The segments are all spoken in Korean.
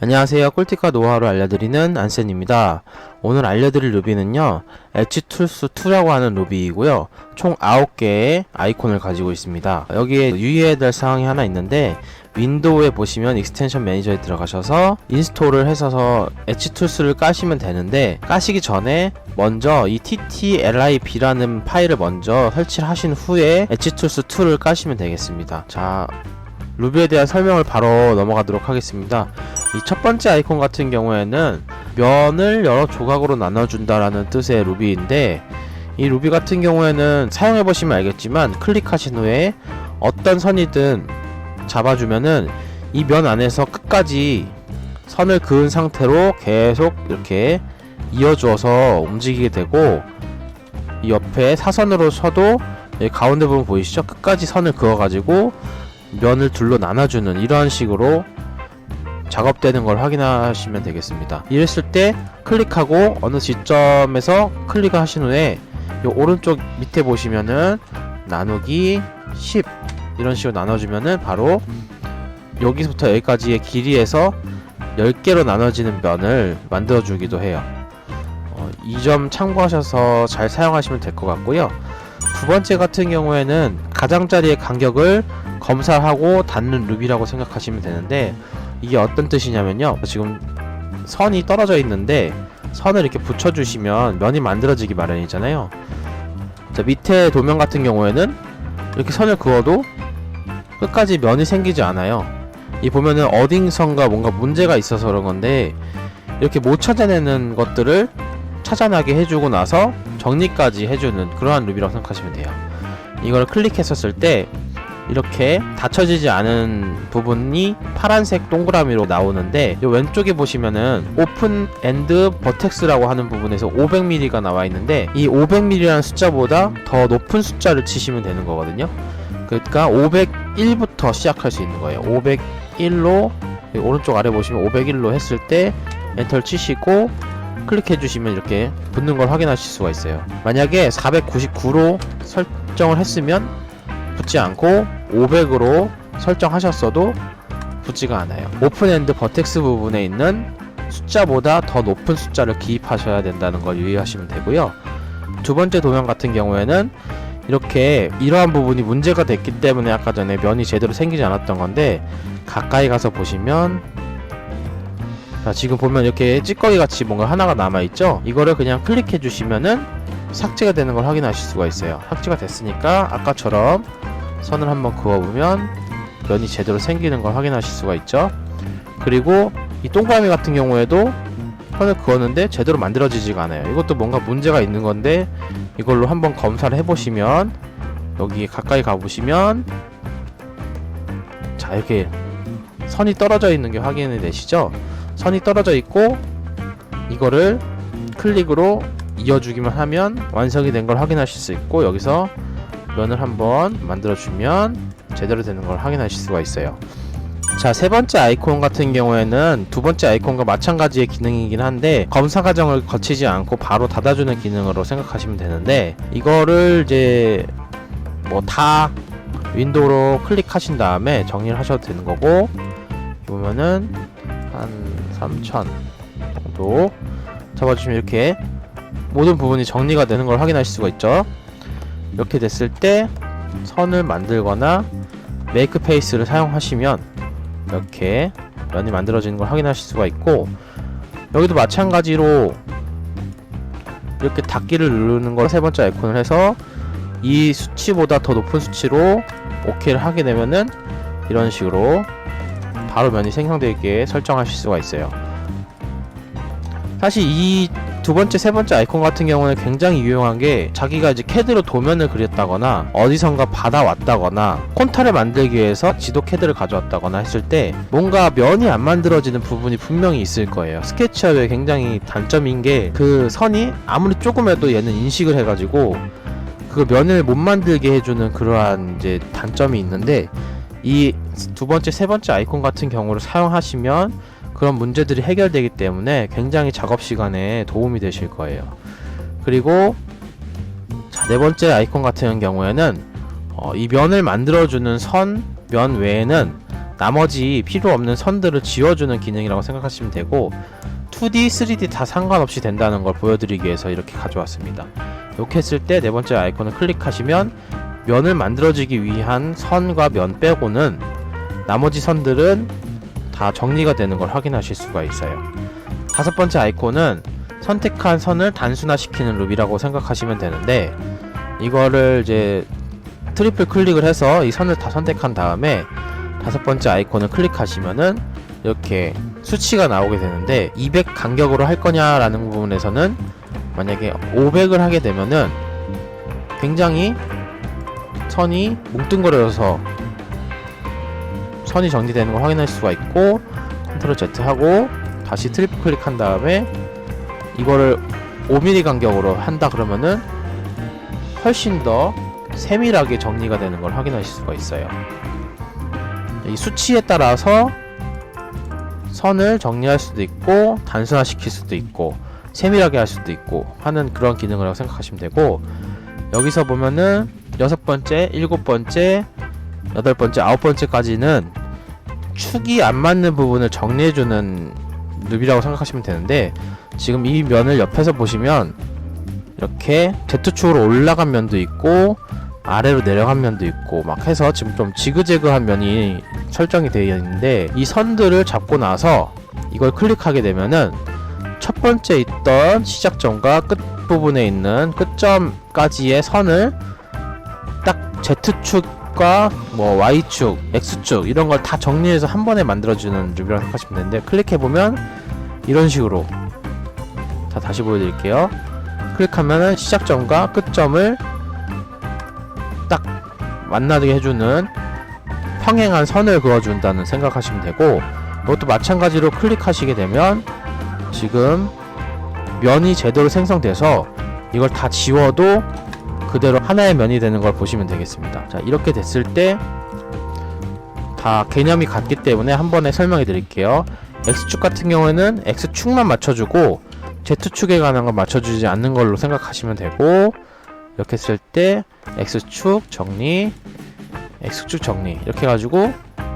안녕하세요. 꿀팁과 노하우를 알려드리는 안센입니다. 오늘 알려드릴 루비는요, 엣지툴스2라고 하는 루비이고요. 총 9개의 아이콘을 가지고 있습니다. 여기에 유의해야 될 사항이 하나 있는데, 윈도우에 보시면 익스텐션 매니저에 들어가셔서 인스톨을 해서 엣지툴스를 까시면 되는데, 까시기 전에 먼저 이 ttlib라는 파일을 먼저 설치를 하신 후에 엣지툴스2를 까시면 되겠습니다. 자, 루비에 대한 설명을 바로 넘어가도록 하겠습니다. 이 첫 번째 아이콘 같은 경우에는 면을 여러 조각으로 나눠준다라는 뜻의 루비인데, 이 루비 같은 경우에는 사용해보시면 알겠지만 클릭하신 후에 어떤 선이든 잡아주면은 이 면 안에서 끝까지 선을 그은 상태로 계속 이렇게 이어주어서 움직이게 되고, 이 옆에 사선으로 쳐도 여기 가운데 부분 보이시죠? 끝까지 선을 그어가지고 면을 둘로 나눠주는 이러한 식으로 작업되는 걸 확인하시면 되겠습니다. 이랬을 때 클릭하고 어느 지점에서 클릭을 하신 후에 이 오른쪽 밑에 보시면은 나누기 10 이런 식으로 나눠주면은 바로 여기서부터 여기까지의 길이에서 10개로 나눠지는 면을 만들어 주기도 해요. 이 점 참고하셔서 잘 사용하시면 될 것 같고요. 두 번째 같은 경우에는 가장자리의 간격을 검사하고 닫는 루비라고 생각하시면 되는데, 이게 어떤 뜻이냐면요, 지금 선이 떨어져 있는데 선을 이렇게 붙여주시면 면이 만들어지기 마련이잖아요. 자, 밑에 도면 같은 경우에는 이렇게 선을 그어도 끝까지 면이 생기지 않아요. 이 보면은 어딘선가 뭔가 문제가 있어서 그런 건데, 이렇게 못 찾아내는 것들을 찾아나게 해주고 나서 정리까지 해주는 그러한 루비라고 생각하시면 돼요. 이걸 클릭했었을 때 이렇게 닫혀지지 않은 부분이 파란색 동그라미로 나오는데, 이 왼쪽에 보시면은 오픈 엔드 버텍스라고 하는 부분에서 500mm가 나와 있는데, 이 500mm라는 숫자보다 더 높은 숫자를 치시면 되는 거거든요. 그러니까 501부터 시작할 수 있는 거예요. 501로 오른쪽 아래 보시면 501로 했을 때 엔터를 치시고 클릭해 주시면 이렇게 붙는 걸 확인하실 수가 있어요. 만약에 499로 설정을 했으면 붙지 않고 500으로 설정하셨어도 붙지가 않아요. 오픈엔드 버텍스 부분에 있는 숫자보다 더 높은 숫자를 기입하셔야 된다는 걸 유의하시면 되고요. 두 번째 도면 같은 경우에는 이렇게 이러한 부분이 문제가 됐기 때문에 아까 전에 면이 제대로 생기지 않았던 건데, 가까이 가서 보시면, 자, 지금 보면 이렇게 찌꺼기 같이 뭔가 하나가 남아있죠? 이거를 그냥 클릭해 주시면은 삭제가 되는 걸 확인하실 수가 있어요. 삭제가 됐으니까 아까처럼 선을 한번 그어보면 면이 제대로 생기는 걸 확인하실 수가 있죠. 그리고 이 동그라미 같은 경우에도 선을 그었는데 제대로 만들어지지가 않아요. 이것도 뭔가 문제가 있는 건데, 이걸로 한번 검사를 해보시면, 여기 가까이 가보시면, 자, 이렇게 선이 떨어져 있는 게 확인이 되시죠? 선이 떨어져 있고, 이거를 클릭으로 이어주기만 하면 완성이 된 걸 확인하실 수 있고, 여기서 면을 한번 만들어주면 제대로 되는 걸 확인하실 수가 있어요. 자, 세 번째 아이콘 같은 경우에는 두 번째 아이콘과 마찬가지의 기능이긴 한데, 검사 과정을 거치지 않고 바로 닫아주는 기능으로 생각하시면 되는데, 이거를 이제 다 윈도우로 클릭하신 다음에 정리를 하셔도 되는 거고, 보면은 한 3000 정도 잡아주시면 이렇게 모든 부분이 정리가 되는 걸 확인하실 수가 있죠. 이렇게 됐을 때 선을 만들거나 메이크 페이스를 사용하시면 이렇게 면이 만들어지는 걸 확인하실 수가 있고, 여기도 마찬가지로 이렇게 닫기를 누르는 걸 세 번째 아이콘을 해서 이 수치보다 더 높은 수치로 OK를 하게 되면은 이런 식으로 바로 면이 생성되게 설정하실 수가 있어요. 사실 이 두 번째, 세 번째 아이콘 같은 경우는 굉장히 유용한 게, 자기가 이제 캐드로 도면을 그렸다거나 어디선가 받아왔다거나 콘타를 만들기 위해서 지도 캐드를 가져왔다거나 했을 때 뭔가 면이 안 만들어지는 부분이 분명히 있을 거예요. 스케치업의 굉장히 단점인 게, 그 선이 아무리 조금해도 얘는 인식을 해가지고 그 면을 못 만들게 해주는 그러한 이제 단점이 있는데, 이 두 번째, 세 번째 아이콘 같은 경우를 사용하시면 그런 문제들이 해결되기 때문에 굉장히 작업 시간에 도움이 되실 거예요. 그리고 자, 네 번째 아이콘 같은 경우에는 이 면을 만들어주는 선, 면 외에는 나머지 필요 없는 선들을 지워주는 기능이라고 생각하시면 되고 2D, 3D 다 상관없이 된다는 걸 보여드리기 위해서 이렇게 가져왔습니다. 이렇게 했을 때 네 번째 아이콘을 클릭하시면 면을 만들어지기 위한 선과 면 빼고는 나머지 선들은 다 정리가 되는 걸 확인하실 수가 있어요. 다섯 번째 아이콘은 선택한 선을 단순화시키는 룹이라고 생각하시면 되는데 이거를 이제 트리플 클릭을 해서 이 선을 다 선택한 다음에 다섯 번째 아이콘을 클릭하시면은 이렇게 수치가 나오게 되는데 200 간격으로 할 거냐라는 부분에서는 만약에 500을 하게 되면은 굉장히 선이 뭉뚱그려서 선이 정리되는 걸 확인할 수가 있고 컨트롤 Z 하고 다시 트리플 클릭한 다음에 이거를 5mm 간격으로 한다 그러면은 훨씬 더 세밀하게 정리가 되는 걸 확인하실 수가 있어요. 이 수치에 따라서 선을 정리할 수도 있고 단순화시킬 수도 있고 세밀하게 할 수도 있고 하는 그런 기능이라고 생각하시면 되고 여기서 보면은 6번째, 7번째, 8번째, 9번째까지는 축이 안 맞는 부분을 정리해주는 룹이라고 생각하시면 되는데 지금 이 면을 옆에서 보시면 이렇게 Z축으로 올라간 면도 있고 아래로 내려간 면도 있고 막 해서 지금 좀 지그재그한 면이 설정이 되어 있는데 이 선들을 잡고 나서 이걸 클릭하게 되면은 첫 번째 있던 시작점과 끝 부분에 있는 끝점까지의 선을 딱 Z축과 뭐 Y축, X축 이런 걸 다 정리해서 한 번에 만들어주는 룹이라고 생각하시면 되는데 클릭해보면 이런 식으로 다시 보여드릴게요. 클릭하면은 시작점과 끝점을 딱 만나게 해주는 평행한 선을 그어준다는 생각하시면 되고 이것도 마찬가지로 클릭하시게 되면 지금 면이 제대로 생성돼서 이걸 다 지워도 그대로 하나의 면이 되는 걸 보시면 되겠습니다. 자, 이렇게 됐을 때 다 개념이 같기 때문에 한 번에 설명해 드릴게요. X축 같은 경우에는 X축만 맞춰주고 Z축에 관한 건 맞춰주지 않는 걸로 생각하시면 되고 이렇게 했을 때 X축 정리, X축 정리 이렇게 해가지고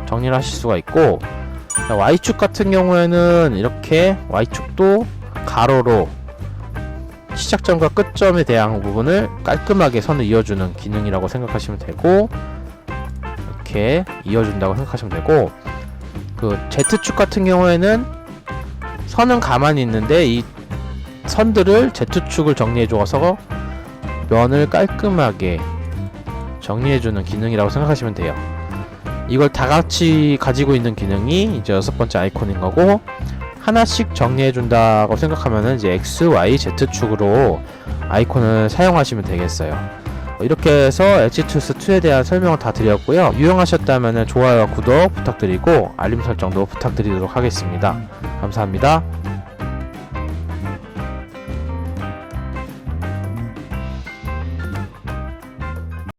정리를 하실 수가 있고 자, Y축 같은 경우에는 이렇게 Y축도 가로로 시작점과 끝점에 대한 부분을 깔끔하게 선을 이어주는 기능이라고 생각하시면 되고 이렇게 이어준다고 생각하시면 되고 그 Z축 같은 경우에는 선은 가만히 있는데 이 선들을 Z축을 정리해줘서 면을 깔끔하게 정리해주는 기능이라고 생각하시면 돼요. 이걸 다같이 가지고 있는 기능이 이제 6번째 아이콘인 거고 하나씩 정리해준다고 생각하면은 이제 X, Y, Z축으로 아이콘을 사용하시면 되겠어요. 이렇게 해서 엣지툴스2에 대한 설명을 다 드렸고요. 유용하셨다면 좋아요와 구독 부탁드리고 알림 설정도 부탁드리도록 하겠습니다. 감사합니다.